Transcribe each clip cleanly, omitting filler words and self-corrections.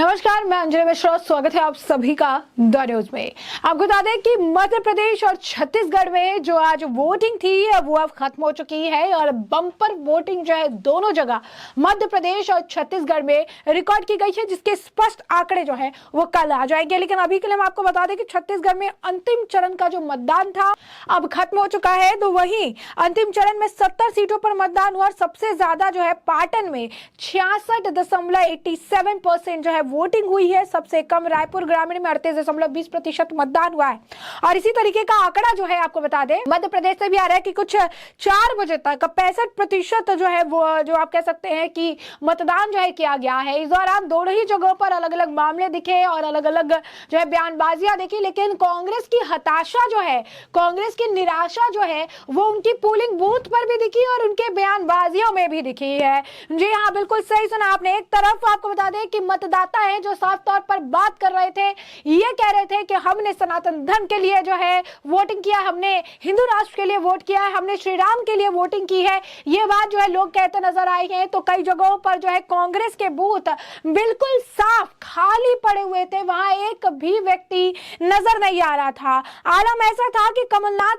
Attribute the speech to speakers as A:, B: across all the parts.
A: नमस्कार, मैं अंजलि मिश्रा। स्वागत है आप सभी का द न्यूज में। आपको बता दें कि मध्य प्रदेश और छत्तीसगढ़ में जो आज वोटिंग थी वो अब खत्म हो चुकी है और बम्पर वोटिंग जो है दोनों जगह मध्य प्रदेश और छत्तीसगढ़ में रिकॉर्ड की गई है, जिसके स्पष्ट आंकड़े जो है वो कल आ जाएंगे। लेकिन अभी के लिए हम आपको बता दें कि छत्तीसगढ़ में अंतिम चरण का जो मतदान था अब खत्म हो चुका है। तो वहीं अंतिम चरण में 70 सीटों पर मतदान हुआ और सबसे ज्यादा जो है पाटन में 66.87% जो है वोटिंग हुई है। सबसे कम रायपुर ग्रामीण में 38.20% मतदान हुआ है। और इसी तरीके का आंकड़ा जो है आपको बता दें मध्य प्रदेश से भी आ रहा है कि कुछ 4 बजे तक 65% जो है वो जो आप कह सकते हैं कि मतदान जो है किया गया है। इस दौरान दोनों ही जगहों पर अलग अलग मामले दिखे और अलग अलग जो है बयानबाजियां दिखी। लेकिन कांग्रेस की हताशा जो है, कांग्रेस की निराशा जो है वो उनकी पोलिंग बूथ पर भी दिखी और उनके बयानबाजियों में भी दिखी है। जी हाँ, बिल्कुल सही सुना आपने। एक तरफ आपको बता दें कि मतदाता है जो साफ तौर पर बात कर रहे थे, ये कह रहे थे कि हमने सनातन धर्म के लिए जो है वोटिंग किया, हमने हिंदू राष्ट्र के लिए वोट किया है, हमने श्री राम के लिए वोटिंग की है। ये बात जो है लोग कहते नजर आए हैं। तो कई जगहों पर जो है कांग्रेस के बूथ बिल्कुल साफ खाली पड़े हुए थे, वहां एक भी व्यक्ति नजर नहीं आ रहा था। आलम ऐसा था कि कमलनाथ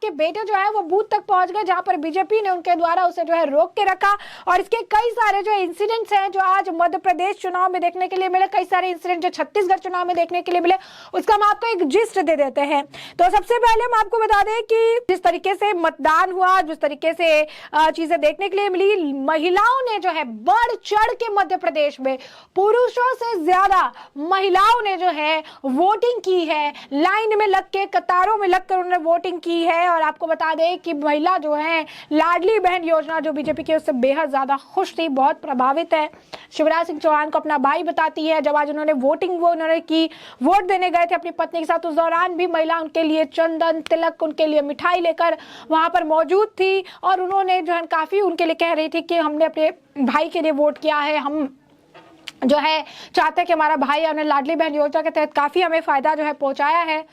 A: के बेटे जो है वो बूथ तक पहुंच गए, जहां पर बीजेपी ने उनके द्वारा उसे जो है रोक के रखा। और इसके कई सारे जो इंसिडेंट्स हैं जो आज मध्य प्रदेश चुनाव में देखने के लिए मिले, कई सारे इंसिडेंट जो छत्तीसगढ़ चुनाव में देखने के लिए मिले, उसका हम आपको एक जिस्ट दे देते हैं। तो सबसे पहले हम आपको बता दें कि जिस तरीके से मतदान हुआ, जिस तरीके से चीजें देखने के लिए मिली, महिलाओं ने जो है बढ़ चढ़ के मध्य प्रदेश में पुरुषों से ज्यादा महिलाओं ने जो है वोटिंग की है। लाइन में लग के, कतारों में लगकर उन्होंने वोटिंग की है। और आपको बता दें कि महिला जो है लाडली बहन योजना जो बीजेपी की, उससे बेहद ज्यादा खुश थी, बहुत प्रभावित है। शिवराज सिंह चौहान को अपना भाई बताती है। जब आज उन्होंने वोटिंग उन्होंने की, वोट देने गए थे अपनी पत्नी के साथ, उस दौरान भी महिला उनके लिए चंदन तिलक, उनके लिए मिठाई लेकर वहां पर मौजूद थी। और उन्होंने जो है काफी उनके लिए कह रही थी कि हमने अपने भाई के लिए वोट किया है, हम जो है चाहते हैं कि हमारा भाई, हमने लाडली बहन योजना के तहत काफी हमें फायदा जो है पहुंचाया है।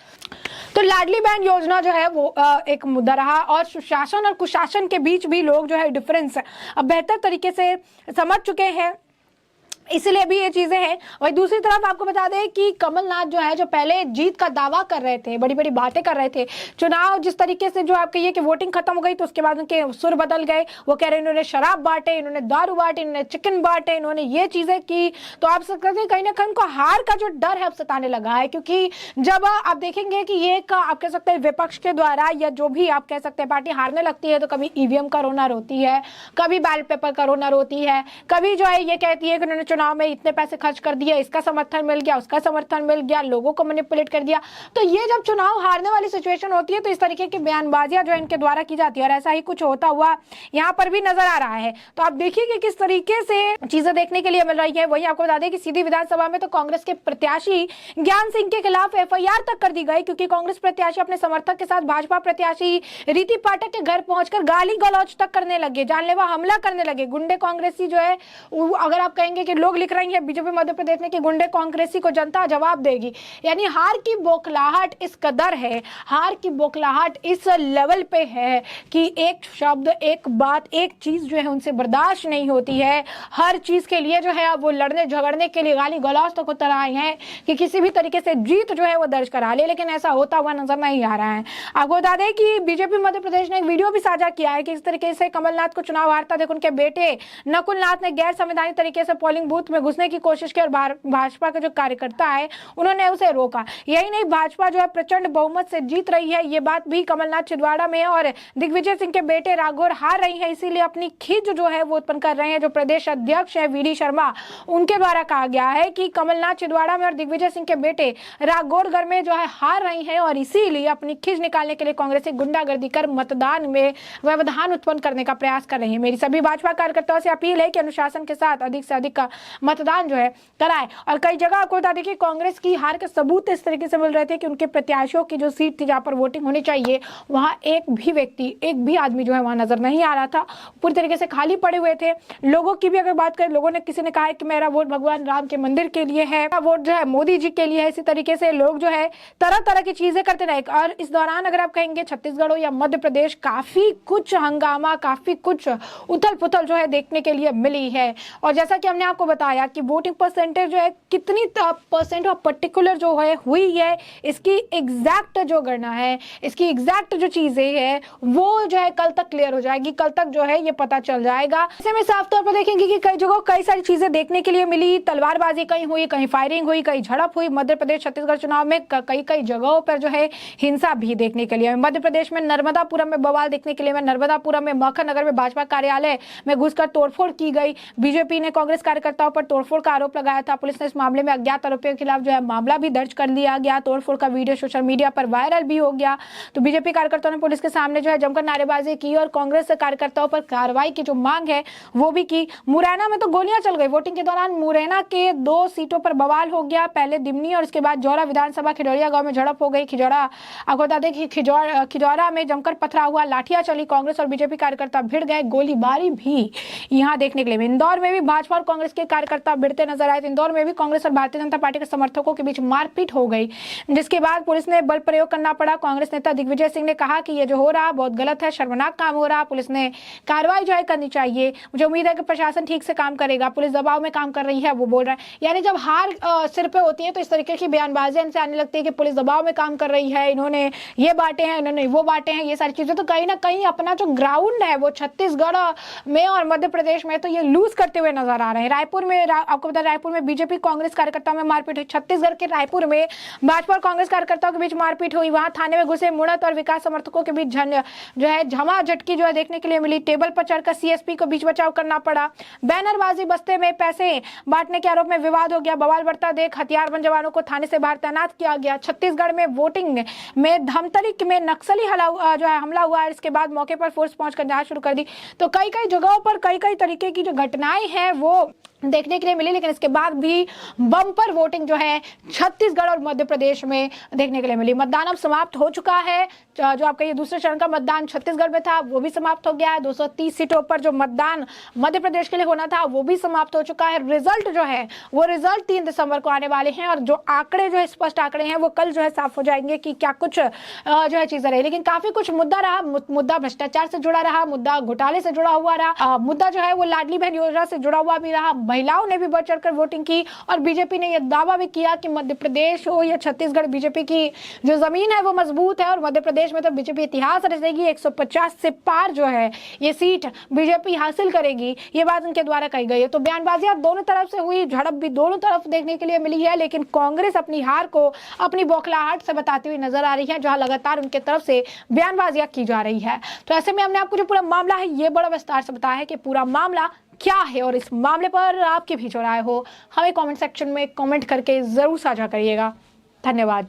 A: तो लाडली बहन योजना जो है वो एक मुद्दा रहा। और सुशासन और कुशासन के बीच भी लोग जो है डिफरेंस अब बेहतर तरीके से समझ चुके हैं, इसलिए भी ये चीजें हैं। और दूसरी तरफ आपको बता दें कि कमलनाथ जो है, जो पहले जीत का दावा कर रहे थे, बड़ी बड़ी बातें कर रहे थे, चुनाव जिस तरीके से जो आप कहिए कि वोटिंग खत्म हो गई तो उसके बाद उनके सुर बदल गए। वो कह रहे हैं इन्होंने शराब बांटे, इन्होंने दारू बांटे, इन्होंने चिकन बांटे, इन्होंने ये चीजें की। तो आप सकते हैं कहीं ना कहीं उनको हार का जो डर है अब सताने लगा है। क्योंकि जब आप देखेंगे कि ये आप कह सकते हैं विपक्ष के द्वारा या जो भी आप कह सकते हैं पार्टी हारने लगती है, तो कभी ईवीएम का रोना रोती है, कभी बैलेट पेपर का रोना रोती है, कभी जो है ये कहती है कि उन्होंने चुनाव में इतने पैसे खर्च कर दिया, इसका समर्थन मिल गया, उसका समर्थन मिल गया, लोगों को मैनिपुलेट कर दिया। तो ये जब चुनाव हारने वाली सिचुएशन होती है तो इस तरीके की बयानबाजियां जो इनके द्वारा की जाती है। और ऐसा ही कुछ होता हुआ यहाँ पर भी नजर आ रहा है। तो आप देखिए कि किस तरीके से चीजें देखने के लिए मिल रही है। वहीं आपको बता दें कि सीधी विधानसभा में तो कांग्रेस के प्रत्याशी ज्ञान सिंह के खिलाफ एफआईआर तक कर दी गई, क्योंकि कांग्रेस प्रत्याशी अपने समर्थक के साथ भाजपा प्रत्याशी रीति पाठक के घर पहुंचकर गाली गलौज तक करने लगे, जानलेवा हमला करने लगे। गुंडे कांग्रेसी जो है, अगर आप कहेंगे कि लोग लिख रही है बीजेपी मध्य प्रदेश में कि गुंडे कांग्रेसी को जनता जवाब देगी, यानी हार की बौखलाहट इस कदर है, हार की बौखलाहट इस लेवल पे है कि एक शब्द, एक बात, एक चीज जो है उनसे बर्दाश्त नहीं होती है। हर चीज के लिए जो है वो लड़ने झगड़ने के लिए गाली गलौज तक उतर आए हैं कि किसी भी तरीके से जीत जो है वो दर्ज करा ले। लेकिन ऐसा होता हुआ नजर नहीं आ रहा है। आपको बता दें कि बीजेपी मध्य प्रदेश ने एक वीडियो भी साझा किया है कि इस तरीके से कमलनाथ को चुनाव हारता देख उनके बेटे नकुल नाथ ने गैर संवैधानिक तरीके से पोलिंग बूथ में घुसने की कोशिश की और भाजपा के जो कार्यकर्ता है उन्होंने उसे रोका। यही नहीं, भाजपा जो है प्रचंड बहुमत से जीत रही है, ये बात भी कमलनाथ छिंदवाड़ा में और दिग्विजय सिंह के बेटे राघौर हार रही है, इसीलिए अपनी खिज जो है वो उत्पन्न कर रहे हैं। जो प्रदेश अध्यक्ष है वीडी शर्मा, उनके द्वारा कहा गया है कि कमलनाथ छिंदवाड़ा में और दिग्विजय सिंह के बेटे राघौरगढ़ में जो है हार रही है और इसीलिए अपनी खिज निकालने के लिए कांग्रेस से गुंडागर्दी कर मतदान में व्यवधान उत्पन्न करने का प्रयास कर रही है। मेरी सभी भाजपा कार्यकर्ताओं से अपील है कि अनुशासन के साथ अधिक से अधिक का मतदान जो है कराएं। और कई जगह आपको बता दें कि कांग्रेस की हार के सबूत इस तरीके से मिल रहे थे कि उनके प्रत्याशियों की जो सीट थी जहां पर वोटिंग होनी चाहिए, वहां एक भी व्यक्ति, एक भी आदमी जो है वहां नजर नहीं आ रहा था, पूरी तरीके से खाली पड़े हुए थे। लोगों की भी अगर बात करें, लोगों ने, किसी ने कहा है कि मेरा वोट भगवान राम के मंदिर के लिए है, वोट जो है मोदी जी के लिए है। इसी तरीके से लोग जो है तरह तरह की चीजें करते रहे। और इस दौरान अगर आप कहेंगे छत्तीसगढ़ हो या मध्य प्रदेश, काफी कुछ हंगामा, काफी कुछ उथल पुथल जो है देखने के लिए मिली है। और जैसा कि हमने आपको बताया कि वोटिंग परसेंटेज जो है कितनी परसेंट और पर्टिकुलर जो है हुई है, इसकी एग्जैक्ट जो गणना है, इसकी एग्जैक्ट जो चीजें है वो जो है कल तक क्लियर हो जाएगी, कल तक जो है ये पता चल जाएगा। ऐसे में साफ तौर पर देखेंगे कि कई जगह कई सारी चीजें देखने के लिए मिली, तलवारबाजी कहीं हुई, कहीं फायरिंग हुई, कहीं झड़प हुई। मध्य प्रदेश छत्तीसगढ़ चुनाव में कई कई जगहों पर जो है हिंसा भी देखने के लिए। मध्य प्रदेश में नर्मदापुरम में बवाल देखने के लिए, नर्मदापुरम में मक्खन नगर में भाजपा कार्यालय में घुसकर तोड़फोड़ की गई। बीजेपी ने कांग्रेस कार्यकर्ताओं पर तोड़फोड़ का आरोप लगाया था। पुलिस ने इस मामले में अज्ञात आरोपियों के खिलाफ जो है मामला भी दर्ज कर लिया गया। तोड़फोड़ का वीडियो सोशल मीडिया पर वायरल भी हो गया। तो बीजेपी कार्यकर्ताओं ने पुलिस के सामने जो है जमकर नारेबाजी की और कांग्रेस कार्यकर्ताओं पर कार्रवाई की जो मांग है वो भी की। मुरैना में तो गोलियां चल गई। वोटिंग के दौरान मुरैना के 2 सीटों पर बवाल हो गया, पहले दिमनी और उसके बाद जौरा विधानसभा खिजौरिया गांव में झड़प हो गई। आपको बता दें कि खिजौरा में जमकर पथरा हुआ, लाठियां चली, कांग्रेस और बीजेपी कार्यकर्ता भिड़ गए, गोलीबारी भी यहां देखने के लिए। इंदौर में भी भाजपा और कांग्रेस के कार्यकर्ता भिड़ते नजर आए। इंदौर में भी कांग्रेस और भारतीय जनता पार्टी के समर्थकों के बीच मारपीट हो गई, जिसके बाद पुलिस ने बल प्रयोग करना पड़ा। कांग्रेस नेता दिग्विजय सिंह ने कहा कि ये जो हो रहा बहुत गलत है, शर्मनाक काम हो रहा, पुलिस ने कार्रवाई जो है करनी चाहिए। मुझे उम्मीद है कि प्रशासन ठीक से काम करेगा, पुलिस दबाव में काम कर रही है, वो बोल रहा है। यानी जब हार सिर पे होती है तो इस तरीके की बयानबाजियां इनसे आने लगती है कि पुलिस दबाव में काम कर रही है, इन्होंने ये बांटे हैं, इन्होंने वो बांटे हैं, ये सारी चीजें। तो कहीं ना कहीं अपना जो ग्राउंड है वो छत्तीसगढ़ में और मध्य प्रदेश में तो ये लूज करते हुए नजर आ रहे हैं। रायपुर में आपको बता, रायपुर में बीजेपी कांग्रेस कार्यकर्ताओं में मारपीट हुई। छत्तीसगढ़ के रायपुर में भाजपा और कांग्रेस कार्यकर्ताओं के बीच मारपीट हुई। वहां थाने में घुसे मुड़त और विकास समर्थकों के बीच जो है झमाझटकी जो है देखने के लिए मिली। टेबल पर चढ़कर सीएसपी को बीच बचाव करना पड़ा। बैनरबाजी, बस्ते में पैसे बांटने के आरोप में विवाद हो गया। बवाल बढ़ता देख हथियारबंद जवानों को थाने से बाहर तैनात किया गया। छत्तीसगढ़ में वोटिंग में धमतरी में नक्सली जो है हमला हुआ है। इसके बाद मौके पर फोर्स पहुंचकर जांच शुरू कर दी। तो कई कई जगहों पर कई कई तरीके की जो घटनाएं हैं वो देखने के लिए मिली, लेकिन इसके बाद भी बम्पर वोटिंग जो है छत्तीसगढ़ और मध्य प्रदेश में देखने के लिए मिली। मतदान अब समाप्त हो चुका है। जो आपका ये दूसरे चरण का मतदान छत्तीसगढ़ में था वो भी समाप्त हो गया है। 230 सीटों पर जो मतदान मध्य प्रदेश के लिए होना था वो भी समाप्त हो चुका है। रिजल्ट जो है वो रिजल्ट 3 दिसंबर को आने वाले हैं और जो आंकड़े जो है स्पष्ट आंकड़े हैं वो कल जो है साफ हो जाएंगे कि क्या कुछ जो है चीजें रही। लेकिन काफी कुछ मुद्दा रहा, मुद्दा भ्रष्टाचार से जुड़ा रहा, मुद्दा घोटाले से जुड़ा हुआ रहा, मुद्दा जो है वो लाडली बहन योजना से जुड़ा हुआ भी रहा। महिलाओं ने भी बढ़ चढ़कर वोटिंग की और बीजेपी ने यह दावा भी किया कि मध्य प्रदेश हो या छत्तीसगढ़, बीजेपी की जो जमीन है वो मजबूत है और मध्य प्रदेश में तो बीजेपी इतिहास रचेगी। 150 से पार जो है ये सीट बीजेपी हासिल करेगी, ये बात उनके द्वारा कही गई है। तो बयानबाजियां दोनों तरफ से हुई, झड़प भी दोनों तरफ देखने के लिए मिली है, लेकिन कांग्रेस अपनी हार को अपनी बौखलाहट से बताती हुई नजर आ रही है, जहां लगातार उनके तरफ से बयानबाजियां की जा रही है। तो ऐसे में हमने आपको जो पूरा मामला है ये बड़ा विस्तार से बताया है कि पूरा मामला क्या है और इस मामले पर आपकी भी जो राय हो हमें कमेंट सेक्शन में कमेंट करके जरूर साझा करिएगा। धन्यवाद।